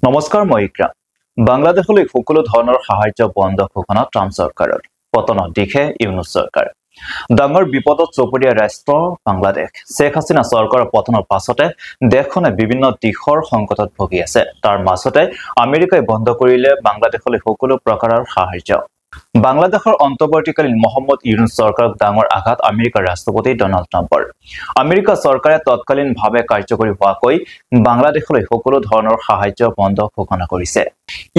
নমস্কাৰ মই ইকৰাম বাংলাদেশলৈ সকলো ধৰণৰ সাহায্য বন্ধ ঘোষণা ট্ৰাম্প চৰকাৰৰ পতনৰ দিশে ইউনুছ চৰকাৰ ডাঙৰ বিপদত চপৰীয়া ৰাষ্ট্ৰ বাংলাদেশ শেখ হাছিনা চৰকাৰৰ পতনৰ পাছতে দেশখনে বিভিন্ন দিশৰ সংকটত ভুগি আছে তাৰ মাজতে আমেৰিকাই বন্ধ কৰিলে বাংলাদেশলৈ সকলো প্ৰকাৰৰ সাহায্য বাংলাদেশৰ অন্তৰ্বৰ্তীকালীন মোহাম্মদ ইউনুছ চৰকাৰক ডাঙৰ আঘাত আমেৰিকাৰ ৰাষ্ট্ৰপতি ডনাল্ড ট্ৰাম্পৰ আমেৰিকা চৰকাৰে তৎকালীনভাৱে কাৰ্যকৰী হোৱাকৈ বাংলাদেশলৈ সকলো ধৰণৰ সাহায্য বন্ধ ঘোষণা কৰিছে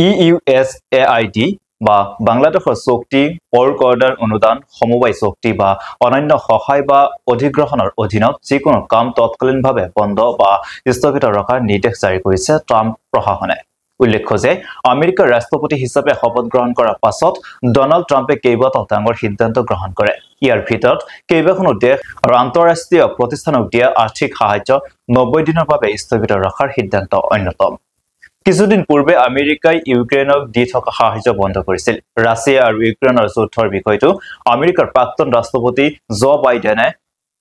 EUSAID বা বাংলাদেশৰ চুক্তি পৰ কৰ্ডাৰ অনুদান সমবায় চুক্তি বা অনন্য সহায় বা অধিগ্ৰহণৰ অধীনত যিকোনো কাম তৎকালীনভাৱে বন্ধ বা স্থগিত ৰখাৰ নিৰ্দেশ জাৰি কৰিছে ট্ৰাম্প প্ৰশাসনে উল্লেখ্য যে আমেৰিকাৰ ৰাষ্ট্ৰপতি হিচাপে শপত গ্ৰহণ কৰাৰ পাছত ডনাল্ড ট্ৰাম্পে কেইবাটাও ডাঙৰ সিদ্ধান্ত গ্ৰহণ কৰে ইয়াৰ ভিতৰত কেইবাখনো দেশ আৰু আন্তঃৰাষ্ট্ৰীয় প্ৰতিষ্ঠানক দিয়া আৰ্থিক সাহায্য 90 দিনৰ বাবে স্থগিত ৰখাৰ সিদ্ধান্ত অন্যতম কিছুদিন পূৰ্বে আমেৰিকাই ইউক্ৰেইনক দি থকা সাহায্য বন্ধ কৰিছিল ৰাছিয়া আৰু ইউক্ৰেইনৰ যুদ্ধৰ বিষয়টো আমেৰিকাৰ প্ৰাক্তন ৰাষ্ট্ৰপতি জো বাইডেনে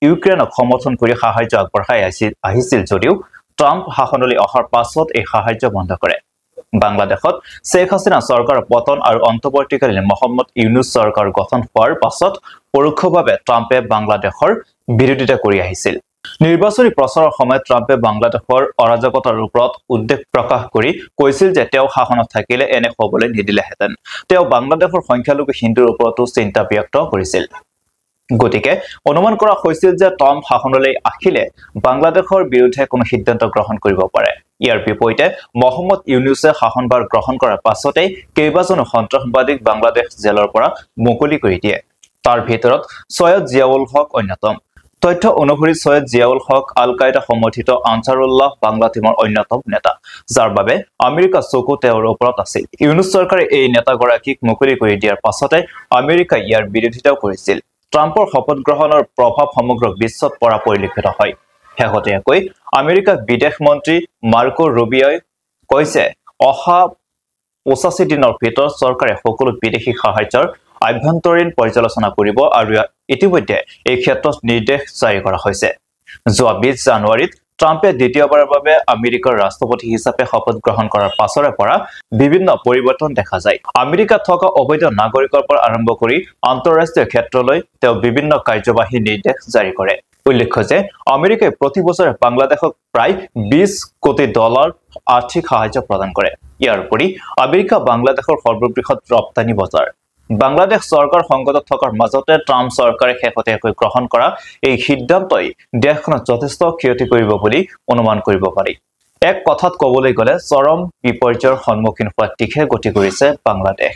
ইউক্ৰেইনক সমৰ্থন কৰি সাহায্য আগবঢ়াই আহিছিল যদিও ট্ৰাম্প শাসনলৈ অহাৰ পাছত এই সাহায্য বন্ধ কৰে বাংলাদেশত শেখ হাছিনা চৰকাৰৰ পতন আৰু অন্তৰ্বৰ্তীকালীন মোহাম্মদ ইউনুছ চৰকাৰ গঠন হোৱাৰ পাছত পৰোক্ষভাৱে ট্ৰাম্পে বাংলাদেশৰ বিৰোধিতা কৰি আহিছিল নিৰ্বাচনী প্ৰচাৰৰ সময়ত ট্ৰাম্পে বাংলাদেশৰ অৰাজকতাৰ ওপৰত উদ্বেগ প্ৰকাশ কৰি কৈছিল যে তেওঁ শাসনত থাকিলে এনে হ'বলৈ নিদিলেহেঁতেন তেওঁ বাংলাদেশৰ সংখ্যালঘু হিন্দুৰ ওপৰতো চিন্তা ব্যক্ত কৰিছিল গতিকে অনুমান কৰা হৈছিল যে ট্ৰাম্প শাসনলৈ আহিলে বাংলাদেশৰ বিৰুদ্ধে কোনো সিদ্ধান্ত গ্ৰহণ কৰিব পাৰে ইয়াৰ বিপৰীতে মোহাম্মদ ইউনুছে শাসনভাৰ গ্ৰহণ কৰাৰ পাছতে কেইবাজনো সন্ত্ৰাসবাদীক বাংলাদেশ জেলৰ পৰা মুকলি কৰি দিয়ে তাৰ ভিতৰত সৈয়দ জিয়াউল হক অন্যতম তথ্য অনুসৰি সৈয়দ জিয়াউল হক আল কায়দা সমৰ্থিত আনসাৰুল্লাহ বাংলা টিমৰ অন্যতম নেতা যাৰ বাবে আমেৰিকা চকু তেওঁৰ ওপৰত আছিল ইউনুছ চৰকাৰে এই নেতাগৰাকীক মুকলি কৰি দিয়াৰ পাছতে আমেৰিকাই ইয়াৰ বিৰোধিতাও কৰিছিল ট্ৰাম্পৰ শপত গ্ৰহণৰ প্ৰভাৱ সমগ্ৰ বিশ্বত পৰা পৰিলক্ষিত হয় শেহতীয়াকৈ আমেৰিকাৰ বিদেশ মন্ত্ৰী মাৰ্কো ৰুবিয়াই কৈছে অহা 85 দিনৰ ভিতৰত চৰকাৰে সকলো বিদেশী সাহায্যৰ আভ্যন্তৰীণ পৰ্যালোচনা কৰিব আৰু ইতিমধ্যে এই ক্ষেত্ৰত নিৰ্দেশ জাৰি কৰা হৈছে যোৱা 20 জানুৱাৰীত ট্ৰাম্পে দ্বিতীয়বাৰৰ বাবে আমেৰিকাৰ ৰাষ্ট্ৰপতি হিচাপে শপত গ্ৰহণ কৰাৰ পাছৰে পৰা বিভিন্ন পৰিৱৰ্তন দেখা যায় আমেৰিকাত থকা অবৈধ নাগৰিকৰ পৰা আৰম্ভ কৰি আন্তঃৰাষ্ট্ৰীয় ক্ষেত্ৰলৈ তেওঁ বিভিন্ন কাৰ্যবাহী নিৰ্দেশ জাৰি কৰে উল্লেখ্য যে আমেৰিকাই প্ৰতি বছৰে বাংলাদেশক প্ৰায় $20 কোটি আৰ্থিক সাহায্য প্ৰদান কৰে ইয়াৰ উপৰি আমেৰিকা বাংলাদেশৰ সৰ্ববৃহৎ ৰপ্তানি বজাৰ বাংলাদেশ চৰকাৰ সংকটত থকাৰ মাজতে ট্ৰাম্প চৰকাৰে শেহতীয়াকৈ গ্ৰহণ কৰা এই সিদ্ধান্তই দেশখনত যথেষ্ট ক্ষতি কৰিব বুলি অনুমান কৰিব পাৰি এক কথাত ক'বলৈ গ'লে চৰম বিপৰ্যয়ৰ সন্মুখীন হোৱাৰ দিশে গতি কৰিছে বাংলাদেশ